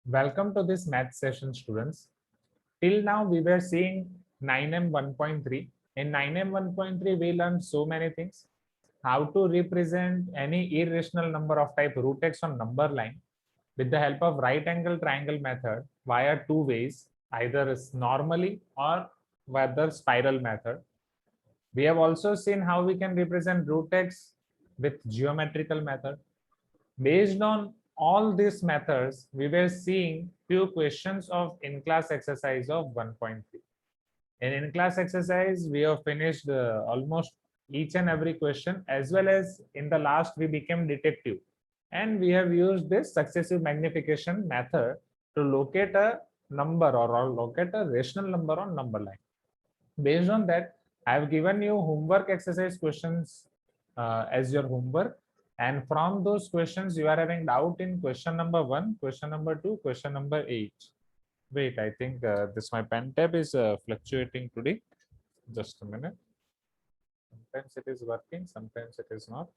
Welcome to this math session, students. Till now, we were seeing 9M 1.3. In 9M 1.3, we learned so many things. How to represent any irrational number of type root x on number line with the help of right angle triangle method via two ways, either normally or whether spiral method. We have also seen how we can represent root x with geometrical method. Based on all these methods, we were seeing few questions of in-class exercise of 1.3. In-class exercise, we have finished almost each and every question, as well as in the last, we became detective. And we have used this successive magnification method to locate a number or locate a rational number on number line. Based on that, I have given you homework exercise questions as your homework. And from those questions, you are having doubt in question number 1, question number 2, question number 8. Wait, I think this my pen tab is fluctuating today. Just a minute. Sometimes it is working, sometimes it is not.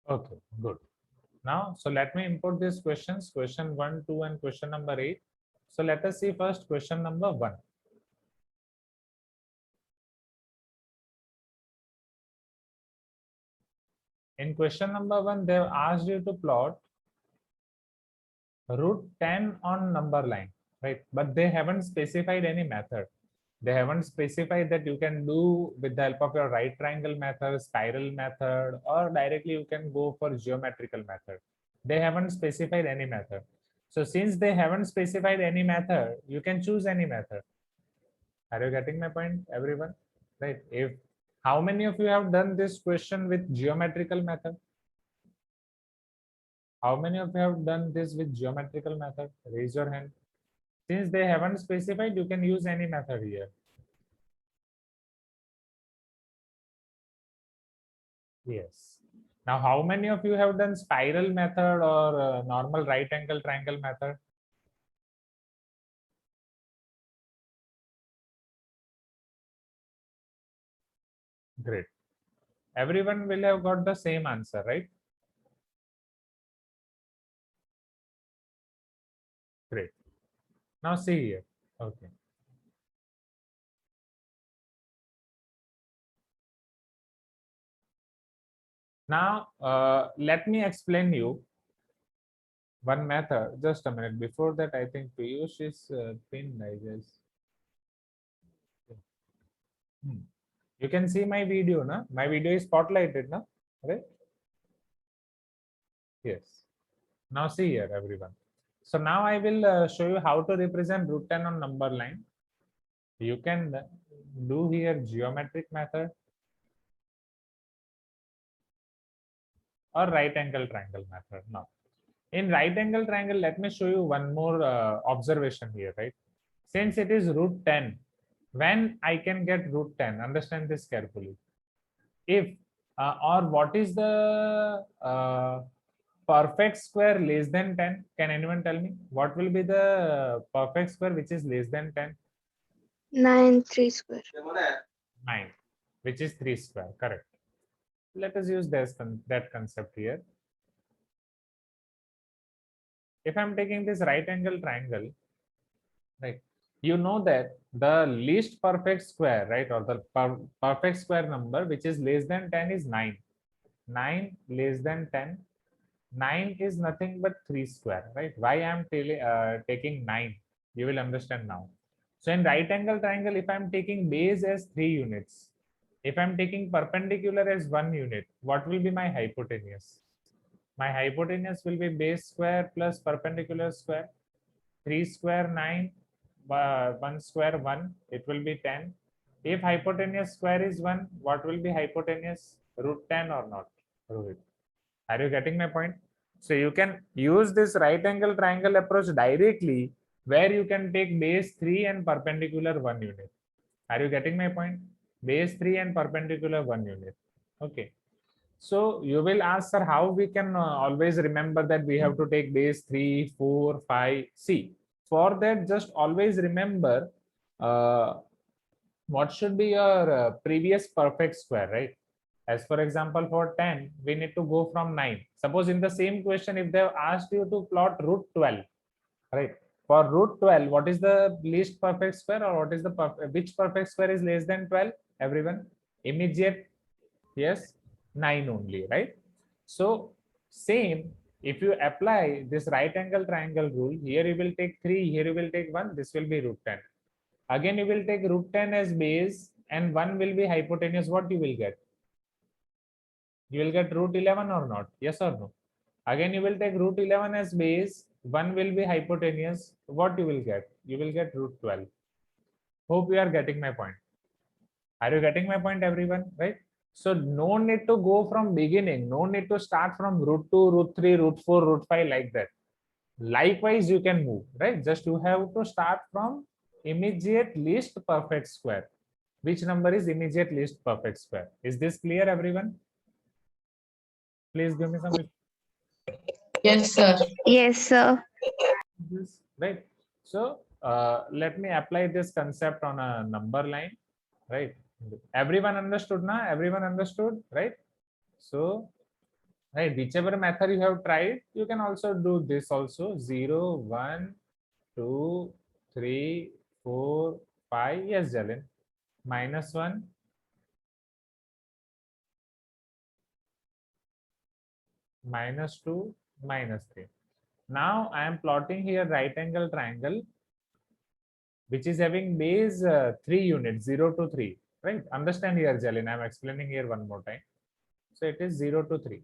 Okay, good. Now, so let me import these questions, question 1, 2, and question number 8. So let us see first question number 1. In question number 1, they have asked you to plot root 10 on number line, right? But they haven't specified any method. They haven't specified that you can do with the help of your right triangle method, spiral method, or directly you can go for geometrical method. They haven't specified any method. So since they haven't specified any method, you can choose any method. Are you getting my point, everyone? Right? If how many of you have done this question with geometrical method? How many of you have done this with geometrical method? Raise your hand. Since they haven't specified, you can use any method here. Yes. Now, how many of you have done spiral method or normal right angle triangle method? Great. Everyone will have got the same answer, right? Great. Now see here. Okay. Now, let me explain you one method. Just a minute. Before that, I think Piyush is pinned, I guess. You can see my video, na? My video is spotlighted, na? Right? Yes. Now see here, everyone. So now I will show you how to represent root 10 on number line. You can do here geometric method or right angle triangle method. Now, in right angle triangle, let me show you one more observation here, right? Since it is root 10, when I can get root 10, understand this carefully. If or what is the perfect square less than 10? Can anyone tell me what will be the perfect square which is less than 10? 9 3 square. 9, which is 3 square, correct. Let us use that concept here. If I'm taking this right angle triangle, right, you know that the least perfect square, right, or the perfect square number which is less than 10 is 9. 9 less than 10. 9 is nothing but 3 square, right? Why I'm taking 9? You will understand now. So in right angle triangle, if I'm taking base as 3 units, if I'm taking perpendicular as 1 unit, what will be my hypotenuse? My hypotenuse will be base square plus perpendicular square. 3 square 9, 1 square 1, it will be 10. If hypotenuse square is 1, what will be hypotenuse? Root 10 or not? Rohit, are you getting my point? So you can use this right angle triangle approach directly, where you can take base 3 and perpendicular 1 unit. Are you getting my point? base 3 and perpendicular 1 unit. Okay. So you will ask, sir, how we can always remember that we have to take base 3, 4, 5. See, for that, just always remember what should be your previous perfect square, right? As for example, for 10, we need to go from 9. Suppose in the same question, if they have asked you to plot root 12, right? For root 12, what is the least perfect square, or what is the which perfect square is less than 12? Everyone? Immediate? Yes, 9 only, right? So same, if you apply this right angle triangle rule, here you will take 3, here you will take 1, this will be root 10. Again, you will take root 10 as base and 1 will be hypotenuse. What you will get? You will get root 11 or not? Yes or no? Again, you will take root 11 as base, 1 will be hypotenuse. What you will get? You will get root 12. Hope you are getting my point. Are you getting my point, everyone? Right? So no need to go from beginning. No need to start from root 2, root 3, root 4, root 5 like that. Likewise, you can move, right? Just you have to start from immediate least perfect square. Which number is immediate least perfect square? Is this clear, everyone? Please give me some. Yes, sir. Yes, sir. Right. So let me apply this concept on a number line, right? Everyone understood now? Everyone understood, right? So, right, whichever method you have tried, you can also do this also. 0, 1, 2, 3, 4, 5. Yes, Jalin. -1. -2, -3. Now I am plotting here right angle triangle, which is having base 3 units, 0 to 3. Right? Understand here, Jalin. I am explaining here one more time. So it is 0 to 3.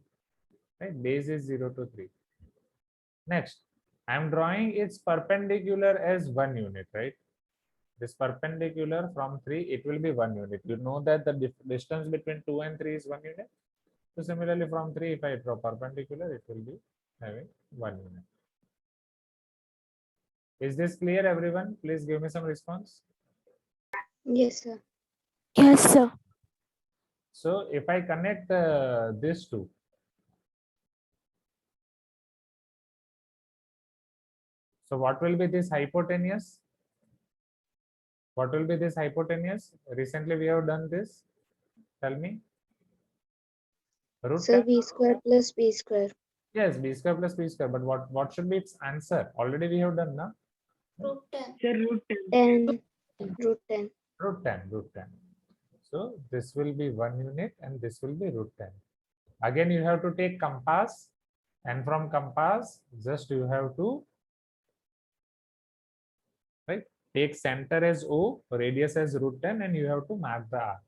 Right? Base is 0 to 3. Next, I am drawing its perpendicular as 1 unit, right? This perpendicular from 3, it will be 1 unit. You know that the distance between 2 and 3 is 1 unit. So similarly from 3, if I draw perpendicular, it will be having 1 unit. Is this clear, everyone? Please give me some response. Yes, sir. Yes, sir. So if I connect these two, so what will be this hypotenuse? What will be this hypotenuse? Recently we have done this. Tell me. Root Sir, 10? B square plus B square. Yes, b square plus b square. But what should be its answer? Already we have done, na? Root 10. Sir, root 10. 10. Root 10. Root 10, root 10. So this will be 1 unit and this will be root 10. Again, you have to take compass, and from compass, just you have to, right, take center as O, radius as root 10, and you have to mark the R.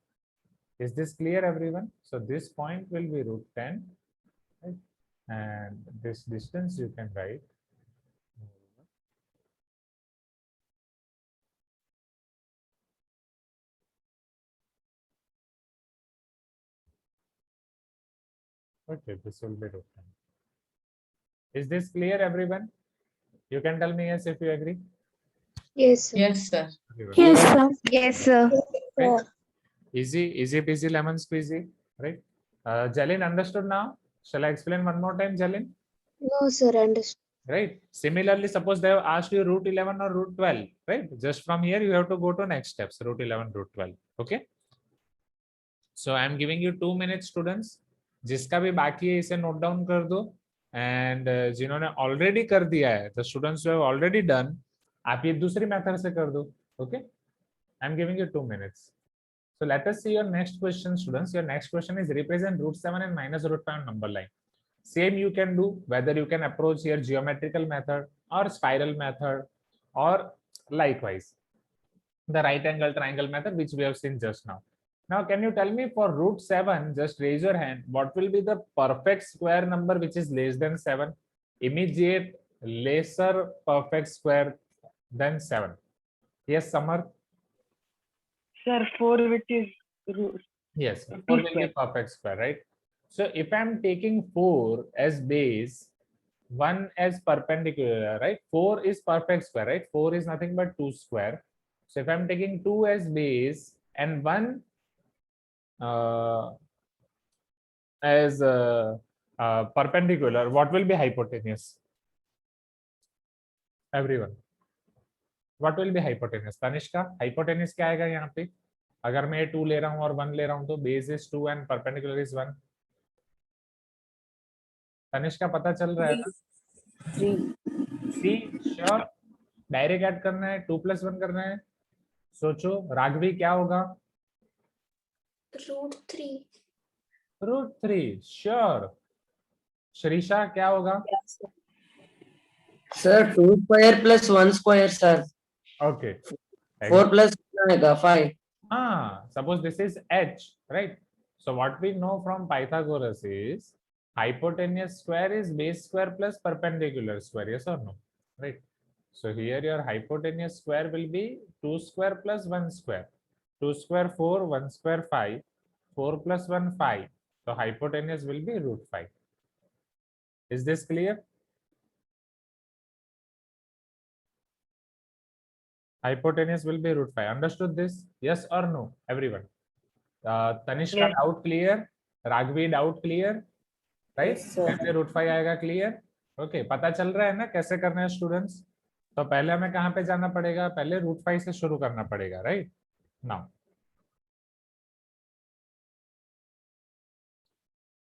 Is this clear, everyone? So this point will be root 10, right? And this distance you can write. Okay, this will be root 10. Is this clear, everyone? You can tell me yes if you agree. Yes, sir. Yes, sir. Everyone. Yes, sir. Yes, sir. Right? Easy peasy lemon squeezy, right? Jalin, understood now? Shall I explain one more time, Jalin? No, sir. Understood. Right. Similarly, suppose they have asked you root 11 or root 12, right? Just from here, you have to go to next steps, root 11, root 12. Okay. So I am giving you 2 minutes, students. जिसका भी बाकी है इसे note down कर दो, and जिन्होंने already कर दिया है, the students who have already done, आप ये दूसरी मेथड से कर दो. Okay. I am giving you 2 minutes. So let us see your next question, students. Your next question is represent root 7 and minus root 5 on number line. Same you can do, whether you can approach here geometrical method or spiral method, or likewise the right angle triangle method, which we have seen just now. Now, can you tell me for root 7, just raise your hand, what will be the perfect square number which is less than 7? Immediate lesser perfect square than 7. Yes, Samar? Sir, 4, which is root. Yes, 4 Two will be square. perfect square, right? So if I'm taking 4 as base, 1 as perpendicular, right? 4 is perfect square, right? 4 is nothing but 2 square. So if I'm taking 2 as base and 1 as perpendicular, what will be hypotenuse? Everyone, what will be hypotenuse? Tanishka, hypotenuse क्या आएगा यहाँ पे? अगर मैं 2 ले रहा हूँ और 1 ले रहा हूँ तो base is 2 and perpendicular is 1. Tanishka पता चल रहा है ना? 3 श्योर, डायरेक्ट ऐड करना है, 2 + 1 करना है. सोचो राघवी क्या होगा? √3. √3 श्योर. श्रीषा क्या होगा? Sir, 2 square plus 1 square, sir. Okay 4 plus 5. suppose this is h, right? So what we know from Pythagoras is hypotenuse square is base square plus perpendicular square, yes or no? Right. So here your hypotenuse square will be 2 square plus 1 square. 2 square 4, 1 square 5, 4 plus 1 5. So hypotenuse will be √5. Is this clear? Hypotenuse will be √5. Understood this? Yes or no, everyone? Tanishka Yes. doubt clear? Raghvi doubt clear? Right? Yes, sir. कैसे √5 आएगा clear? Okay, पता चल रहा है ना कैसे करना है स्टूडेंट्स? तो पहले हमें कहाँ पे जाना पड़ेगा? पहले √5 से शुरू करना पड़ेगा, राइट? नाउ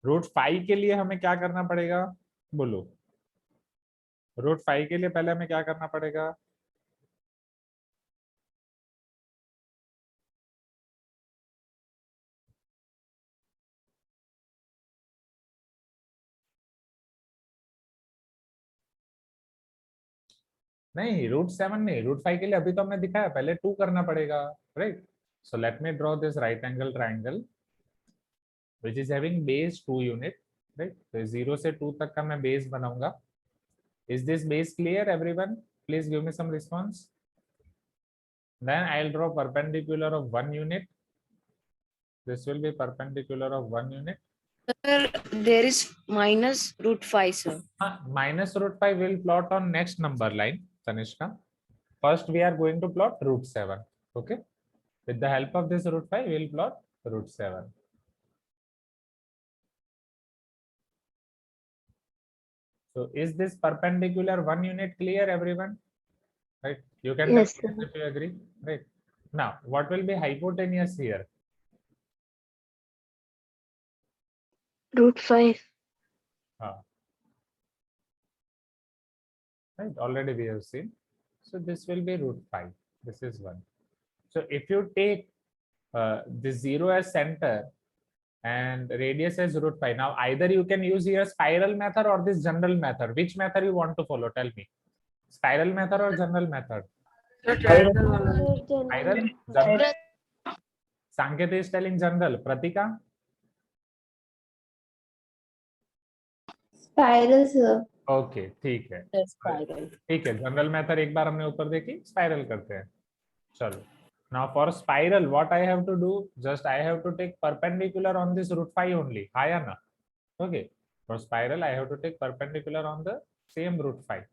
√5 के लिए हमें क्या करना पड़ेगा? बोलो. √5 के लिए पहले हमें क्या करना पड़ेगा? नहीं, √7 नहीं, √5 के लिए अभी तो हमने दिखाया, पहले 2 करना पड़ेगा, right? So let me draw this right angle triangle which is having base 2 unit, right? तो 0 से 2 तक का मैं base बनाऊंगा. Is this base clear, everyone? Please give me some response. Then I'll draw perpendicular of 1 unit. This will be perpendicular of 1 unit. Sir, there is minus √5, sir. Minus √5 will plot on next number line, Tanishka. First, we are going to plot √7. Okay. With the help of this √5, we will plot √7. So, is this perpendicular 1 unit clear, everyone? Right. You can Yes, tell me if you agree. Right. Now, what will be hypotenuse here? √5. Right. Already we have seen. So this will be √5. This is 1. So if you take this 0 as center and radius as √5, now either you can use here spiral method or this general method. Which method you want to follow? Tell me. Spiral method or general method? Spiral. General. Sanket is telling general. Pratika? Spiral, sir. Okay ठीक है. ठीक है, general method एक बार हमने ऊपर देखी, spiral करते हैं. चलो. Now for spiral, what I have to do? Just I have to take perpendicular on this √5 only. हाँ या ना? Okay. For spiral, I have to take perpendicular on the same √5.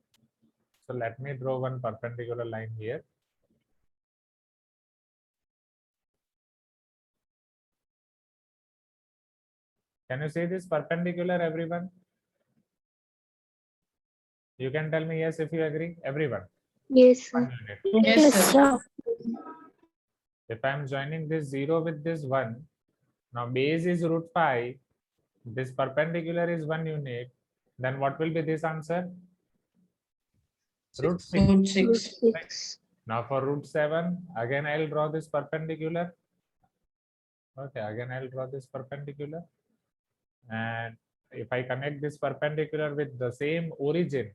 So let me draw one perpendicular line here. Can you see this perpendicular, everyone? You can tell me yes if you agree, everyone. Yes, sir. 1 unit. Yes, sir. If I am joining this 0 with this 1, now base is √5, this perpendicular is 1 unit, then what will be this answer? √6. √6. √6. Now for √7, again I'll draw this perpendicular. Okay, again I'll draw this perpendicular. And if I connect this perpendicular with the same origin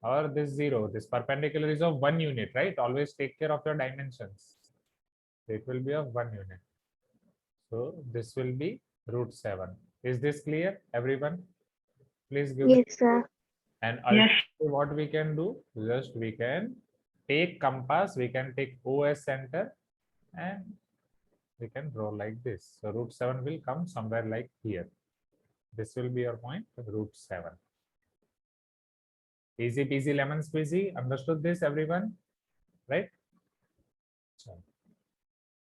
or this 0, this perpendicular is of 1 unit, right? Always take care of your dimensions. It will be of 1 unit. So this will be √7. Is this clear, everyone? Please give me. Yes, sir. And Yes. ultimately what we can do, just we can take compass, we can take O as center and we can draw like this. So √7 will come somewhere like here. This will be your point, √7. Easy peasy lemon squeezy. Understood this, everyone? Right?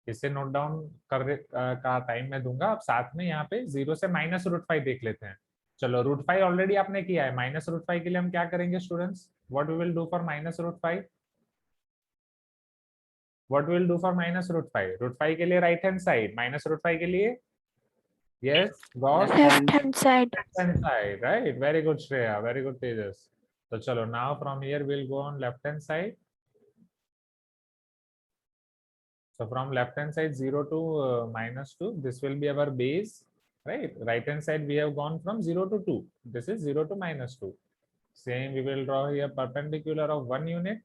इसे note down कर का time मैं दूंगा। अब साथ में यहाँ पे 0 से -√5 देख लेते हैं। चलो √5 ऑलरेडी आपने किया है। -√5 के लिए हम क्या करेंगे students? What we will do for -√5? What will do for -√5? √5 के लिए राइट हैंड साइड, -√5 के लिए yes boss Left hand side. left hand side, right? Very good Shreya, very good Tejas. So chalo, now from here we'll go on left hand side. So from left hand side 0 to -2, this will be our base, right? Right hand side we have gone from 0 to 2. This is 0 to -2. Same, we will draw here perpendicular of 1 unit.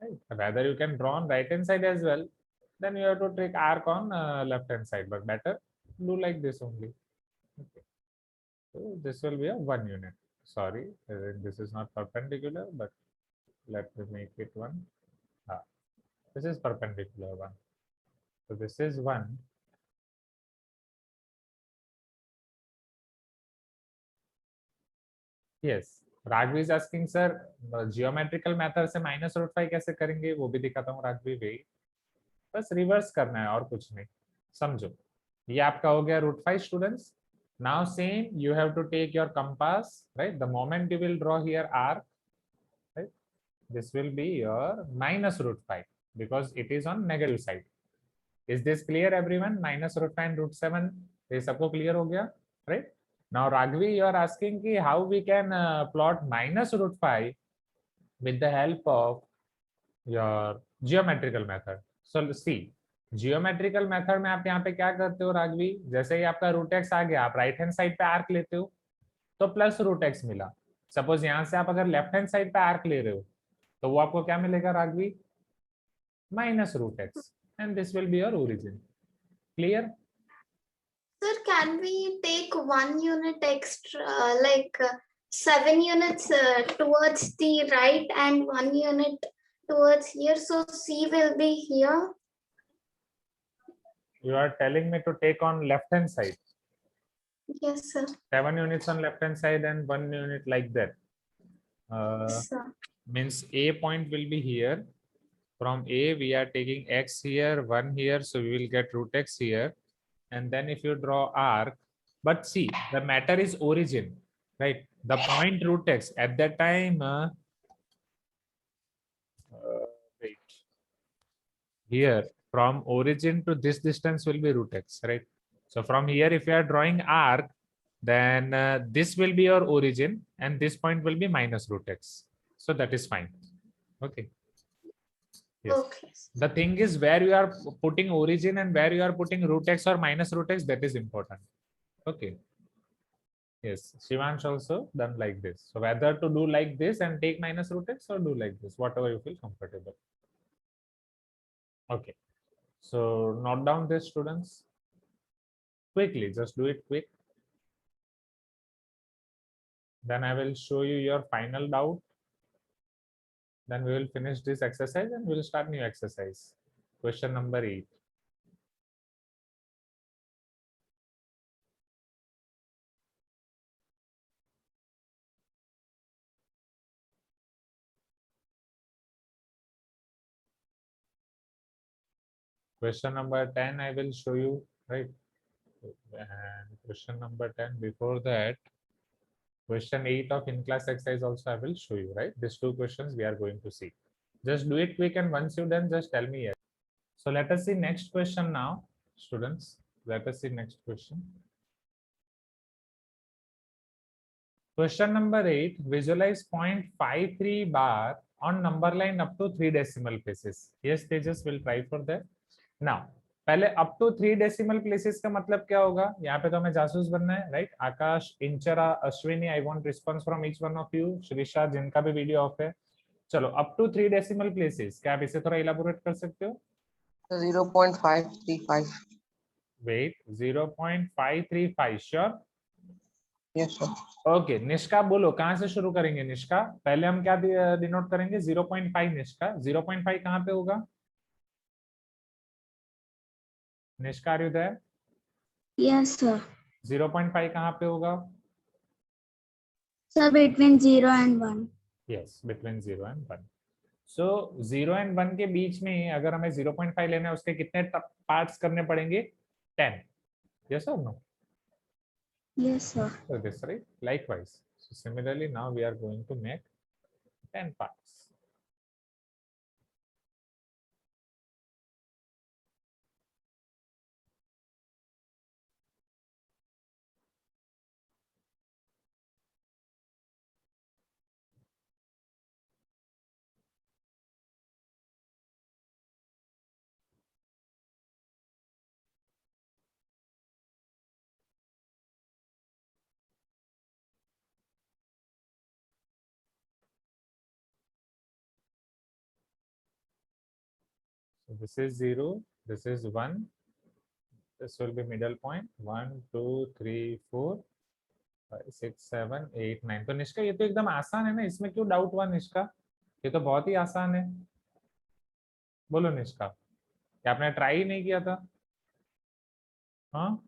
Right? Rather you can draw on right hand side as well. Then you have to take arc on left hand side, but better do like this only. Okay. So this will be a 1 unit. Sorry, this is not perpendicular, but let me make it 1. This is perpendicular 1. So this is 1. Yes, Ragvi is asking sir, geometrical method से -√5 कैसे करेंगे? वो भी दिखाता हूँ राघवी भाई। बस reverse करना है और कुछ नहीं, समझो। ये आपका हो गया √5 students. Now same, you have to take your compass, right? The moment you will draw here arc, right? This will be your -√5 because it is on negative side. Is this clear everyone? -√5 and √7, ये सबको clear हो गया, right? Now Ragvi, you are asking कि how we can plot -√5 with the help of your geometrical method. So see, geometrical method में आप यहाँ पे क्या करते हो राघवी? जैसे ही आपका √x आ गया, आप राइट हैंड साइड पे आर्क लेते हो तो प्लस √x मिला। सपोज यहाँ से आप अगर लेफ्ट हैंड साइड पे आर्क ले रहे हो तो वो आपको क्या मिलेगा Raghavi? -√x, and this will be your origin. Clear? Sir, can we take 1 unit extra, like 7 units towards the right and 1 unit towards here? So C will be here. You are telling me to take on left hand side. Yes, sir. 7 units on left hand side and 1 unit like that. Yes, sir. Means A point will be here. From A we are taking x here, 1 here, so we will get √x here. And then if you draw arc, but see, the matter is origin, right? The point √x at that time, wait, here from origin to this distance will be √x, right? So from here, if you are drawing arc, then this will be your origin and this point will be -√x. So that is fine. Okay. Yes. Okay. The thing is where you are putting origin and where you are putting √x or -√x, that is important. Okay. Yes, Shivansh also done like this. So whether to do like this and take -√x or do like this, whatever you feel comfortable. Okay. So note down this, students. Quickly, just do it quick. Then I will show you your final doubt. Then we will finish this exercise and we will start new exercise. Question number 8. Question number 10, I will show you, right? And question number 10, before that, question 8 of in-class exercise also I will show you, right? These two questions we are going to see. Just do it quick and once you're done, just tell me yes. So let us see next question now, students. Let us see next question. Question number 8, visualize 0.53 bar on number line up to 3 decimal places. Yes, Tejas will try for that. Now, पहले up to 3 decimal places का मतलब क्या होगा? यहाँ पे तो हमें जासूस बनना है, right? Akash, Inchara, Ashwini, I want response from each one of you. Shrisha, जिनका भी वीडियो ऑफ है, चलो up to 3 decimal places. क्या आप इसे थोड़ा elaborate कर सकते हो? 0.535. Wait, 0.535, sure? Yes, sir. Okay, Nishka बोलो कहाँ से शुरू करेंगे? निष्का, पहले हम क्या डिनोट करेंगे? 0.5। निष्का, 0.5 कहाँ पे होगा? Nishka, are you there? Yes, sir. 0.5 कहाँ पे होगा? Sir, between 0 and 1. Yes, between 0 and 1. So 0 and 1 के बीच में अगर हमें 0.5 लेना है, उसके कितने पार्ट्स करने पड़ेंगे? 10. Yes or no? Yes, sir. So this right? Likewise. So similarly, now we are going to make 10 parts. So this is 0, this is 1, this will be middle point. 1, 2, 3, 4, 5, 6, 7, 8, 9. तो निष्का ये तो एकदम आसान है ना, इसमें क्यों डाउट हुआ निष्का? ये तो बहुत ही आसान है. बोलो निष्का, क्या आपने ट्राई नहीं किया था? हाँ,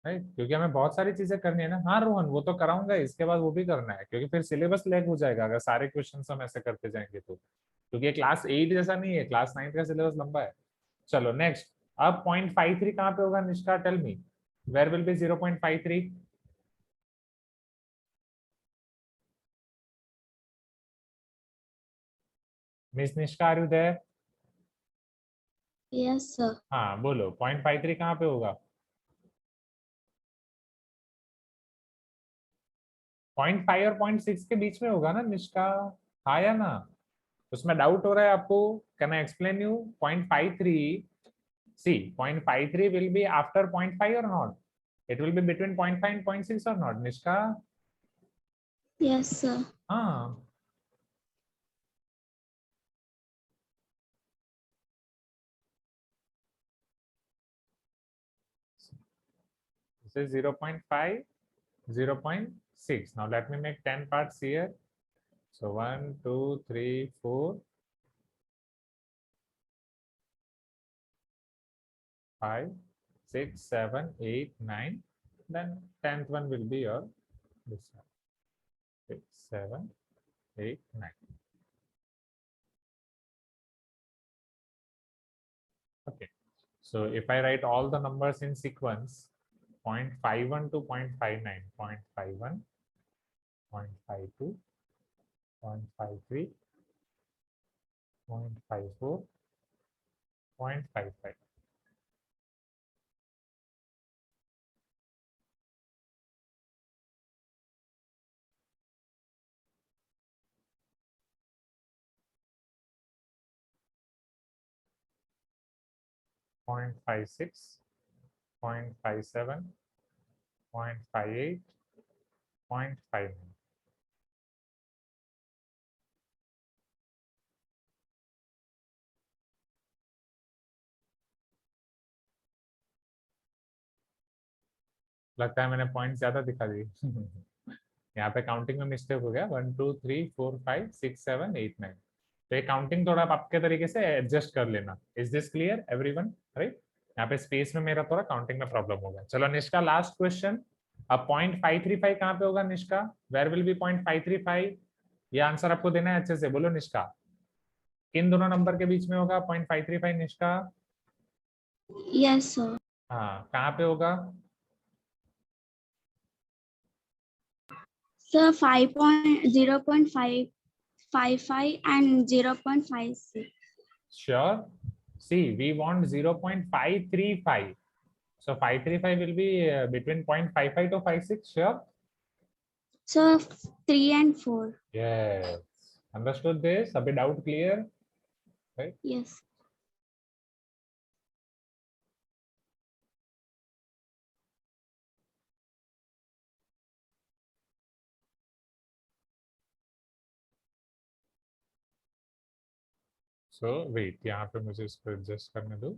राइट, क्योंकि हमें बहुत सारी चीजें करनी है ना. हाँ रोहन, वो तो कराऊंगा, इसके बाद वो भी करना है, क्योंकि फिर सिलेबस लैग हो जाएगा अगर सारे क्वेश्चन हम ऐसे करते जाएंगे तो. क्योंकि ये क्लास 8 जैसा नहीं है, क्लास 9 का सिलेबस लंबा है. चलो नेक्स्ट. अब 0.53 कहाँ पे होगा Nishka? Tell me, where will be 0.53? Miss Nishka, are you there? Yes, sir. हाँ बोलो, 0.53 कहाँ पे होगा? 0.5 और 0.6 के बीच में होगा ना निष्का? हाँ या ना? उसमें डाउट हो रहा है आपको? Can I explain you? 0.53, see, 0.53 will be after 0.5 or not? It will be between 0.5 and 0.6 or not Nishka? Yes, sir. हाँ. This is 0.5, 0.6. Now let me make 10 parts here. So 1, 2, 3, 4, 5, 6, 7, 8, 9. Then 10th one will be your this one. 6, 7, 8, 9. Okay. So if I write all the numbers in sequence, 0.51 to 0.59, 0.51, 0.52, 0.53, 0.54, 0.55. Point 0.56, 0.57, 0.58, 0.59. लगता है मैंने point ज्यादा दिखा दी. यहाँ पे counting में mistake हो गया. 1, 2, 3, 4, 5, 6, 7, 8, 9. तो ये काउंटिंग थोड़ा आप आपके तरीके से एडजस्ट कर लेना. Is this clear everyone? Right. यहाँ पे स्पेस में मेरा थोड़ा काउंटिंग में प्रॉब्लम हो गया. चलो निष्का, लास्ट क्वेश्चन. अब 0.535 कहाँ पे होगा निष्का? Where will B 0.535? ये आंसर आपको देना है अच्छे से. बोलो निष्का, किन दोनों नंबर के बीच में होगा 0.535 निष्का? Yes, sir. हाँ, कहाँ पे होगा? Sir, 0.55 and 0.56. Sure. See, we want 0.535. So 535 will be between 0.55 to 56. Sure. Sir, 3 and 4. Yes. Understood this? A bit doubt clear? Right. Yes. So wait, यहाँ पे मुझे इसको एडजस्ट करने दो.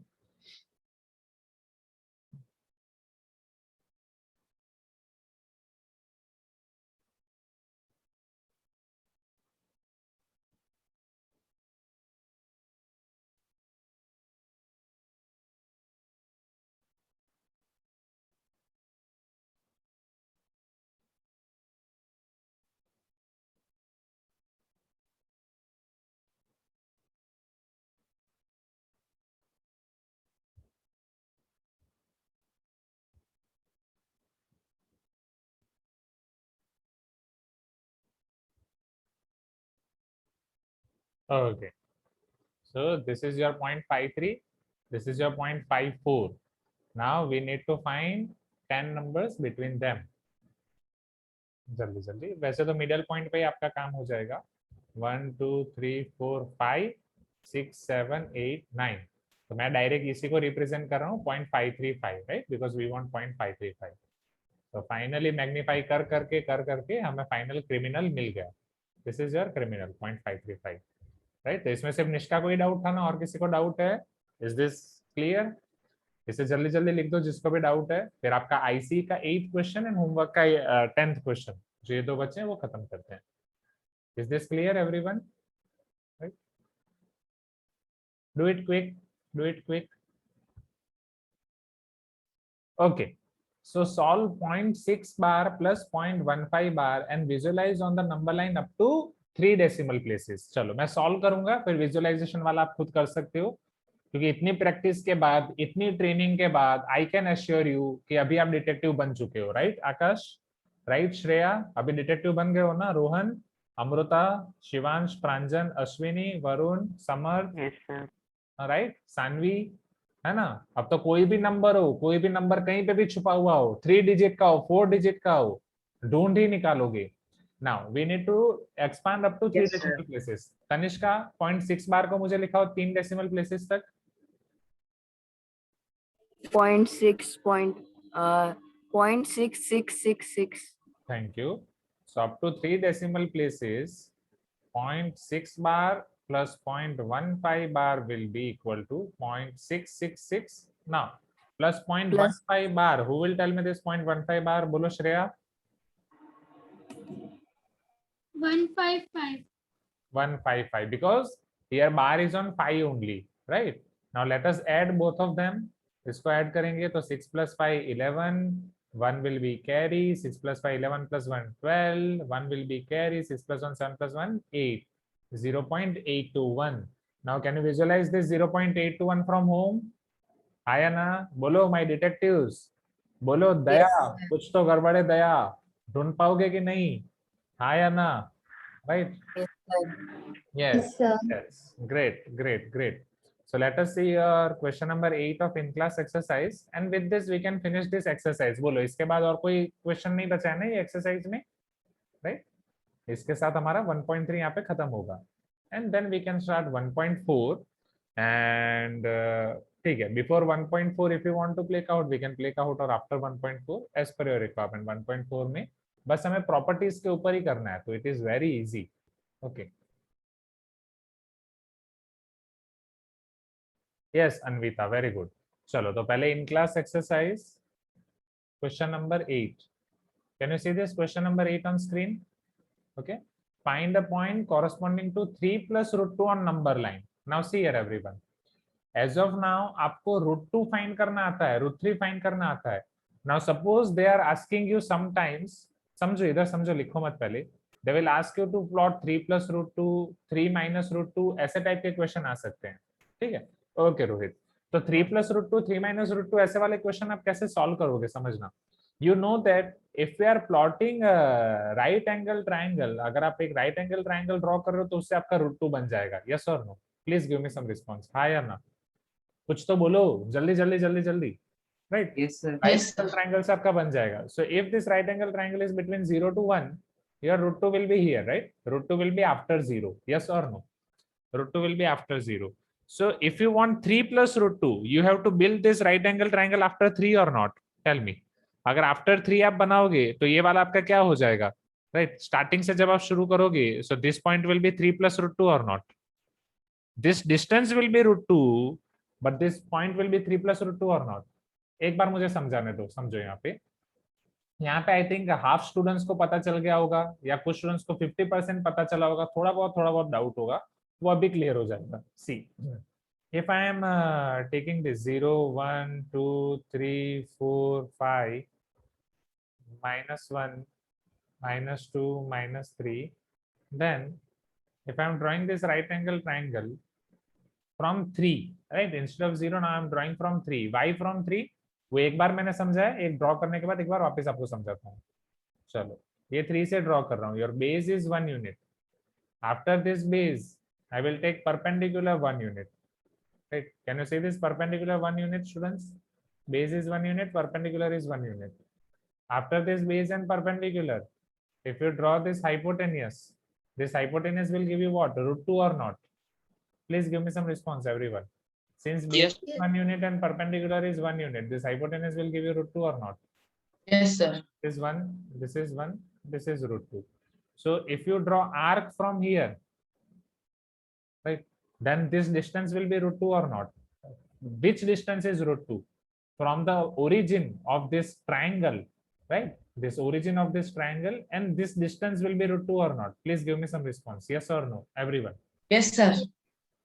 Okay. So this is your 0.53. This is your 0.54. Now we need to find 10 numbers between them. जल्दी जल्दी, वैसे तो मिडल पॉइंट पे ही आपका काम हो जाएगा. 1 2 3 4 5 6 7 8 9. तो मैं डायरेक्ट इसी को रिप्रेजेंट कर रहा हूँ 0.535, राइट, बिकॉज वी वांट 0.535. तो फाइनली मैग्नीफाई कर करके हमें फाइनल क्रिमिनल मिल गया. This is your criminal 0.535, right. तो इसमें सिर्फ निष्ठा को ही डाउट था ना, और किसी को डाउट है? Is this clear? इसे जल्दी जल्दी लिख दो जिसको भी डाउट है. फिर आपका आईसी का 8th क्वेश्चन एंड होमवर्क का 10th क्वेश्चन, जो ये दो बच्चे हैं वो खत्म करते हैं. Is this clear everyone? Right, do it quick, do it quick. Okay, so solve 0.6 bar plus 0.15 bar and visualize on the number line up to 3 decimal places. चलो मैं सॉल्व करूंगा, फिर विजुअलाइजेशन वाला आप खुद कर सकते हो, क्योंकि इतनी प्रैक्टिस के बाद, इतनी ट्रेनिंग के बाद आई कैन एश्योर यू कि अभी आप डिटेक्टिव बन चुके हो. राइट आकाश, राइट श्रेया, अभी डिटेक्टिव बन गए हो ना? रोहन, अमृता, शिवांश, प्रांजन, अश्विनी, वरुण, समर, राइट, सानवी, है ना? अब तो कोई भी नंबर हो, कोई भी नंबर कहीं पे भी छुपा हुआ हो, 3 डिजिट का हो, 4 डिजिट का हो, ढूंढ ही निकालोगे. Now we need to expand up to 3 decimal places. Tanishka 0.6 bar को मुझे लिखाओ 3 डेसिमल प्लेसेस तक. 0.66666. Thank you. So up to 3 decimal places, 0.6 bar plus 0.15 bar will be equal to 0.666. Now plus 0.15 bar. Who will tell me this 0.15 bar? Bolo Shreya. 155. 155, because here bar is on 5 only, right? Now let us add both of them. इसको add करेंगे तो 6 plus 5 11, 1 will be carry, 6 plus 5 11 plus 1 12, 1 will be carry, 6 plus 1 7 plus 1 8, 0.821. Now can you visualize this 0.821 from home? आया ना? बोलो my detectives, बोलो दया, कुछ तो गड़बड़ है दया, ढूंढ पाओगे कि नहीं? आया ना? Right? Yes, yes, great, great, great. So let us see your question number 8 of in-class exercise, and with this we can finish this exercise. बोलो इसके बाद और कोई क्वेश्चन नहीं बचा है ना ये एक्सरसाइज में, राइट? इसके साथ हमारा 1.3 यहाँ पे खत्म होगा, and then we can start 1.4. and ठीक है, before 1.4 if you want to play out we can play out, or after 1.4 as per your requirement. 1.4 में बस हमें प्रॉपर्टीज के ऊपर ही करना है, तो it is very easy. Okay, yes Anvita, very good. चलो तो पहले in class exercise question number 8. Can you see this question number 8 on screen? Okay, find a point corresponding to 3 plus √2 on number line. Now see here everyone, as of now आपको √2 find करना आता है, √3 find करना आता है. Now suppose they are asking you sometimes, समझो इधर समझो, लिखो मत पहले. They will ask you to plot 3 plus √2, 3 minus √2, ऐसे टाइप के क्वेश्चन आ सकते हैं. ठीक है, ओके रोहित. तो 3 plus √2, 3 minus √2 ऐसे वाले क्वेश्चन आप कैसे सॉल्व करोगे? समझना, you know that if we are plotting a right angle triangle, अगर आप एक right angle triangle ड्रॉ कर रहे हो तो उससे आपका √2 बन जाएगा. yes or no? Please give me some response. हाँ या ना? कुछ तो बोलो, जल्दी जल्दी जल्दी जल्दी. right? Yes, sir. Right angle triangle से आपका बन जाएगा. So if this right angle triangle is between 0 to 1, your √2 will be here, right? √2 will be after 0. yes or no? √2 will be after 0. So if you want 3 plus √2, you have to build this right angle triangle after 3 or not? Tell me. अगर after 3 आप बनाओगे तो ये वाला आपका क्या हो जाएगा? Right? स्टार्टिंग से जब आप शुरू करोगे, so this point will be 3 plus √2 or not? This distance will be √2, but this point will be 3 plus √2 or not? एक बार मुझे समझाने दो, समझो. यहाँ पे आई थिंक हाफ स्टूडेंट्स को पता चल गया होगा, या कुछ स्टूडेंट्स को 50% पता चला होगा, थोड़ा बहुत डाउट होगा, वो अभी क्लियर हो जाएगा. See, if I am taking this 0 1 2 3 4 5 -1 -2 -3, then if I am drawing this right angle triangle from 3, right, instead of 0 now I am drawing from 3. why from 3? वो एक बार मैंने समझाया, एक ड्रॉ करने के बाद एक बार वापस आपको समझाता हूँ. चलो, ये 3 से ड्रॉ कर रहा हूँ. Your base is 1 unit. After this base I will take perpendicular 1 unit. Right? Can you see this perpendicular 1 unit, students? Base is 1 unit, perpendicular is 1 unit. After this base and perpendicular, if you draw this hypotenuse will give you what? Root 2 or not? Please give me some response, everyone. Since base Yes. is 1 unit and perpendicular is 1 unit, this hypotenuse will give you root 2 or not? Yes, sir. This is 1, this is 1, this is root 2. So if you draw arc from here, right, then this distance will be root 2 or not? Which distance is root 2? From the origin of this triangle, right? This origin of this triangle, and this distance will be root 2 or not? Please give me some response. Yes or no, everyone? Yes, sir.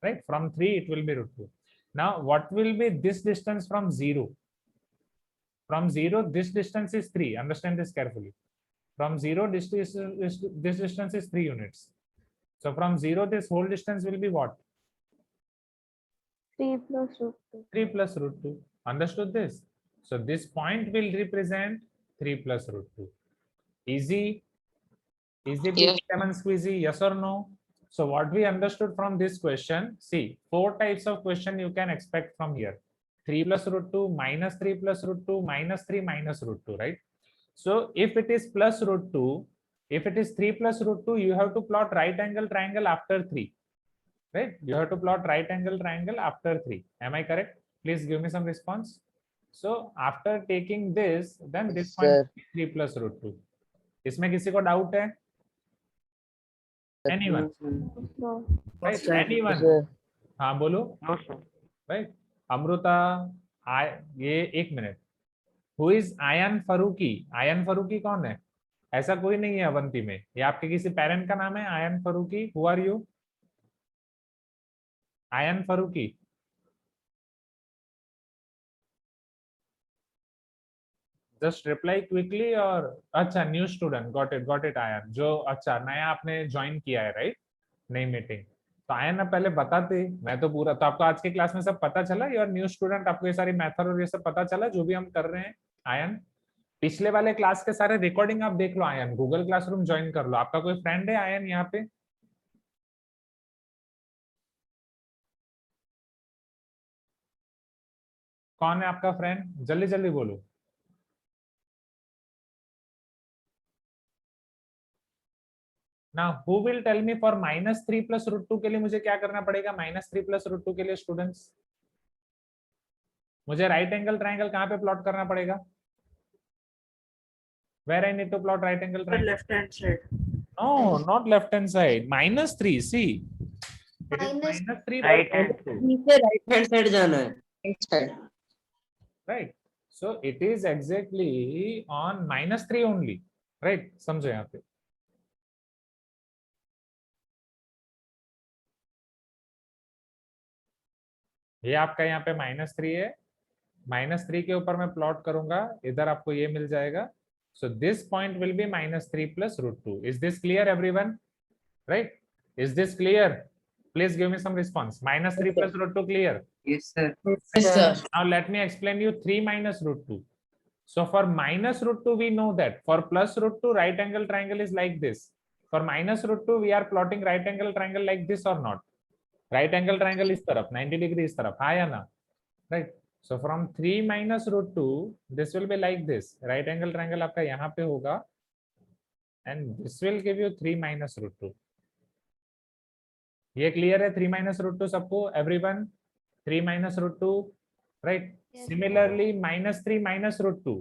Right? From 3, it will be root 2. Now, what will be this distance from 0? From 0, this distance is 3. Understand this carefully. From 0, this distance is 3 units. So from 0, this whole distance will be what? 3 plus root 2. 3 plus root 2. Understood this? So this point will represent 3 plus root 2. Easy? Easy, Yes. lemon squeezy? Yes or no? So what we understood from this question, see, 4 types of question you can expect from here. 3 plus root 2, minus 3 plus root 2, minus 3 minus root 2, right? So if it is plus root 2, if it is 3 plus root 2, you have to plot right angle triangle after 3. Right? You have to plot right angle triangle after 3. Am I correct? Please give me some response. So after taking this, then this point Sir. 3 plus root 2. इसमें किसी को doubt है? Anyone? No. Right? Anyone? Sir. हाँ बोलो. No, sir. Right? Amrita, ये 1 minute. Who is ion Farooqui? Ion Farooqui कौन है? ऐसा कोई नहीं है अवंती में. ये आपके किसी पेरेंट का नाम है ion Farooqui? Who are you? Ion Farooqui. Just reply quickly और अच्छा new student. got it ion. जो अच्छा नया आपने ज्वाइन किया है, राइट? नई मीटिंग. तो आयन ना पहले बताते, मैं तो पूरा, तो आपको आज के क्लास में सब पता चला? योर न्यू स्टूडेंट, आपको ये सारी मेथड और ये सब पता चला जो भी हम कर रहे हैं? आयन, पिछले वाले क्लास के सारे रिकॉर्डिंग आप देख लो. आयन, गूगल क्लासरूम ज्वाइन कर लो. आपका कोई फ्रेंड है आयन यहाँ पे? कौन है आपका फ्रेंड? जल्दी जल्दी बोलो. Now, who will tell me for minus 3 plus root 2 के लिए मुझे क्या करना पड़ेगा? minus 3 plus root 2 के लिए स्टूडेंट्स मुझे राइट एंगल ट्राइंगल कहाँ पे प्लॉट करना पड़ेगा? Where I need to plot right angle triangle? Left hand side. No, not left hand side. minus 3. See, it is Minus- minus 3 Right plus hand. root 2. नीचे right hand side जाना है. Right side. Right? So it is exactly on minus 3 only. Right? समझो यहाँ पे. ये आपका यहाँ पे -3 है. -3 के ऊपर मैं प्लॉट करूंगा, इधर आपको ये मिल जाएगा. So this point will be -3 plus root 2. Is this clear, everyone? Right? Is this clear? Please give me some response. -3 plus root 2 clear? Yes, sir. Yes, sir. Now let me explain you 3 minus root 2. So for minus root 2, we know that. For plus root 2, right angle triangle is like this. For minus root 2, we are plotting right angle triangle like this or not? Right angle triangle is taraf, 90 degree is taraf. Hi, Anna. Right? So from 3 minus root 2, this will be like this. Right angle triangle आपका यहाँ पे होगा. And this will give you 3 minus root 2. ये clear है 3 minus root 2 सबको? Everyone? 3 minus root 2, right? Yes. Similarly, -3 minus root 2.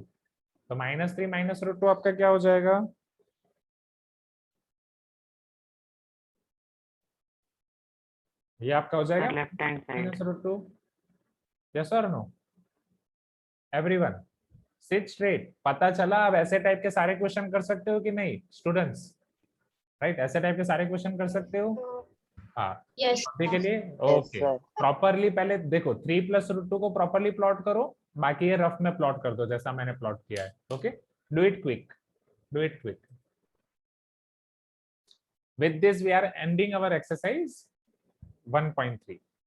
तो -3 minus root 2 आपका क्या हो जाएगा? ये आपका हो जाएगा Left hand side. minus root 2. Yes or no? Everyone? Sit straight. पता चला? अब ऐसे टाइप के सारे क्वेश्चन कर सकते हो कि नहीं स्टूडेंट्स? राइट? ऐसे टाइप के सारे क्वेश्चन कर सकते हो? हाँ. Yes. अभी के लिए Yes, ओके. sir. प्रॉपरली पहले देखो 3 plus root 2 को प्रॉपरली प्लॉट करो, बाकी ये रफ में प्लॉट कर दो जैसा मैंने प्लॉट किया है. Okay, do it quick, do it quick. With this we are ending our exercise 1.3.